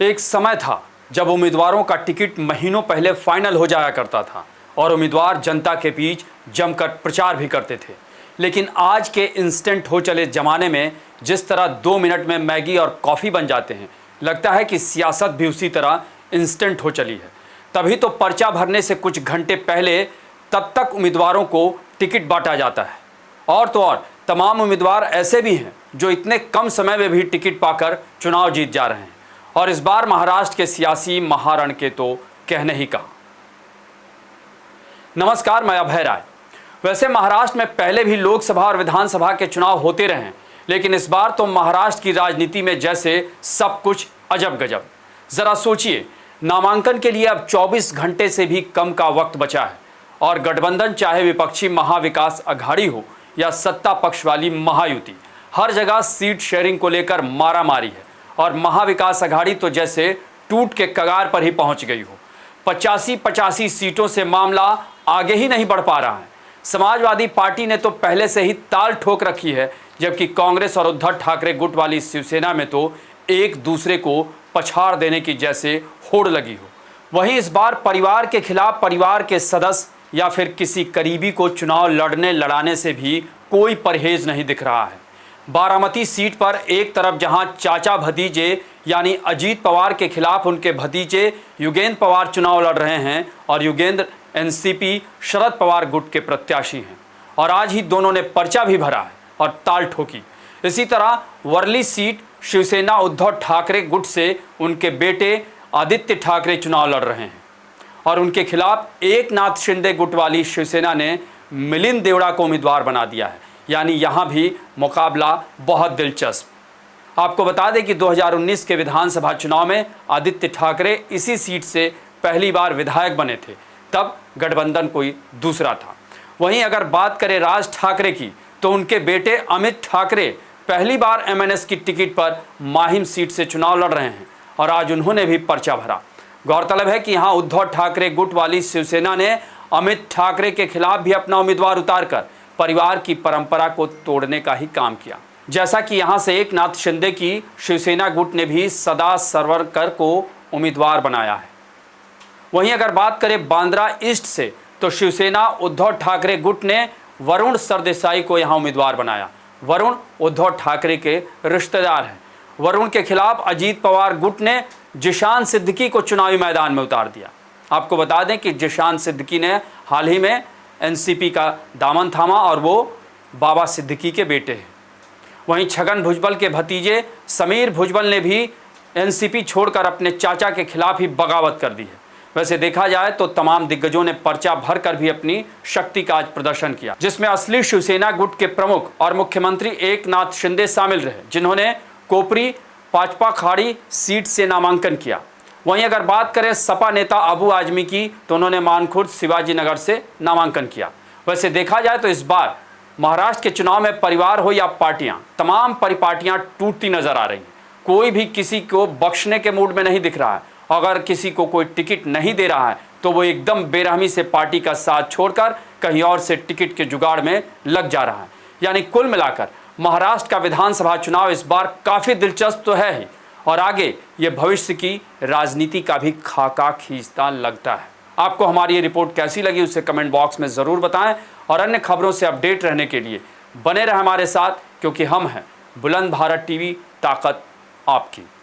एक समय था जब उम्मीदवारों का टिकट महीनों पहले फाइनल हो जाया करता था और उम्मीदवार जनता के बीच जमकर प्रचार भी करते थे। लेकिन आज के इंस्टेंट हो चले ज़माने में जिस तरह 2 मिनट में मैगी और कॉफ़ी बन जाते हैं, लगता है कि सियासत भी उसी तरह इंस्टेंट हो चली है। तभी तो पर्चा भरने से कुछ घंटे पहले तब तक उम्मीदवारों को टिकट बांटा जाता है। और तो और तमाम उम्मीदवार ऐसे भी हैं जो इतने कम समय में भी टिकट पाकर चुनाव जीत जा रहे हैं। और इस बार महाराष्ट्र के सियासी महारण के तो कहने ही कहा। नमस्कार, मैं अभय राय। वैसे महाराष्ट्र में पहले भी लोकसभा और विधानसभा के चुनाव होते रहे हैं, लेकिन इस बार तो महाराष्ट्र की राजनीति में जैसे सब कुछ अजब गजब। जरा सोचिए, नामांकन के लिए अब 24 घंटे से भी कम का वक्त बचा है और गठबंधन चाहे विपक्षी महाविकास अघाड़ी हो या सत्ता पक्ष वाली महायुति, हर जगह सीट शेयरिंग को लेकर मारामारी है। और महाविकास अघाड़ी तो जैसे टूट के कगार पर ही पहुंच गई हो। 85 सीटों से मामला आगे ही नहीं बढ़ पा रहा है। समाजवादी पार्टी ने तो पहले से ही ताल ठोक रखी है, जबकि कांग्रेस और उद्धव ठाकरे गुट वाली शिवसेना में तो एक दूसरे को पछाड़ देने की जैसे होड़ लगी हो। वहीं इस बार परिवार के खिलाफ परिवार के सदस्य या फिर किसी करीबी को चुनाव लड़ाने से भी कोई परहेज नहीं दिख रहा है। बारामती सीट पर एक तरफ जहां चाचा भतीजे यानी अजीत पवार के खिलाफ उनके भतीजे युगेंद्र पवार चुनाव लड़ रहे हैं और युगेंद्र एनसीपी शरद पवार गुट के प्रत्याशी हैं और आज ही दोनों ने पर्चा भी भरा है और ताल ठोकी। इसी तरह वर्ली सीट शिवसेना उद्धव ठाकरे गुट से उनके बेटे आदित्य ठाकरे चुनाव लड़ रहे हैं और उनके खिलाफ एकनाथ शिंदे गुट वाली शिवसेना ने मिलिंद देवड़ा को उम्मीदवार बना दिया है। यानी यहाँ भी मुकाबला बहुत दिलचस्प। आपको बता दें कि 2019 के विधानसभा चुनाव में आदित्य ठाकरे इसी सीट से पहली बार विधायक बने थे, तब गठबंधन कोई दूसरा था। वहीं अगर बात करें राज ठाकरे की, तो उनके बेटे अमित ठाकरे पहली बार एमएनएस की टिकट पर माहिम सीट से चुनाव लड़ रहे हैं और आज उन्होंने भी पर्चा भरा। गौरतलब है कि यहाँ उद्धव ठाकरे गुट वाली शिवसेना ने अमित ठाकरे के खिलाफ भी अपना उम्मीदवार उतारकर परिवार की परंपरा को तोड़ने का ही काम किया। जैसा कि यहां से एकनाथ शिंदे की शिवसेना गुट ने भी सदा सरवरकर को उम्मीदवार बनाया है। वहीं अगर बात करें बांद्रा ईस्ट से, तो शिवसेना उद्धव ठाकरे गुट ने वरुण सरदेसाई को यहां उम्मीदवार बनाया। वरुण उद्धव ठाकरे के रिश्तेदार हैं। वरुण के खिलाफ अजीत पवार गुट ने जिशान सिद्दीकी को चुनावी मैदान में उतार दिया। आपको बता दें कि जिशान सिद्दीकी ने हाल ही में एनसीपी का दामन थामा और वो बाबा सिद्दीकी के बेटे हैं। वहीं छगन भुजबल के भतीजे समीर भुजबल ने भी एनसीपी छोड़कर अपने चाचा के खिलाफ ही बगावत कर दी है। वैसे देखा जाए तो तमाम दिग्गजों ने पर्चा भरकर भी अपनी शक्ति का आज प्रदर्शन किया, जिसमें असली शिवसेना गुट के प्रमुख और मुख्यमंत्री एकनाथ शिंदे शामिल रहे, जिन्होंने कोपरी पाचपाखाड़ी सीट से नामांकन किया। वहीं अगर बात करें सपा नेता अबू आजमी की, तो उन्होंने मानखुर्द शिवाजी नगर से नामांकन किया। वैसे देखा जाए तो इस बार महाराष्ट्र के चुनाव में परिवार हो या पार्टियां, तमाम परिपाटियां टूटती नजर आ रही हैं। कोई भी किसी को बख्शने के मूड में नहीं दिख रहा है। अगर किसी को कोई टिकट नहीं दे रहा है तो वो एकदम बेरहमी से पार्टी का साथ छोड़कर कहीं और से टिकट के जुगाड़ में लग जा रहा है। यानी कुल मिलाकर महाराष्ट्र का विधानसभा चुनाव इस बार काफ़ी दिलचस्प तो है ही, और आगे ये भविष्य की राजनीति का भी खाका खींचता लगता है। आपको हमारी ये रिपोर्ट कैसी लगी उसे कमेंट बॉक्स में ज़रूर बताएं और अन्य खबरों से अपडेट रहने के लिए बने रहें हमारे साथ, क्योंकि हम हैं बुलंद भारत टीवी, ताकत आपकी।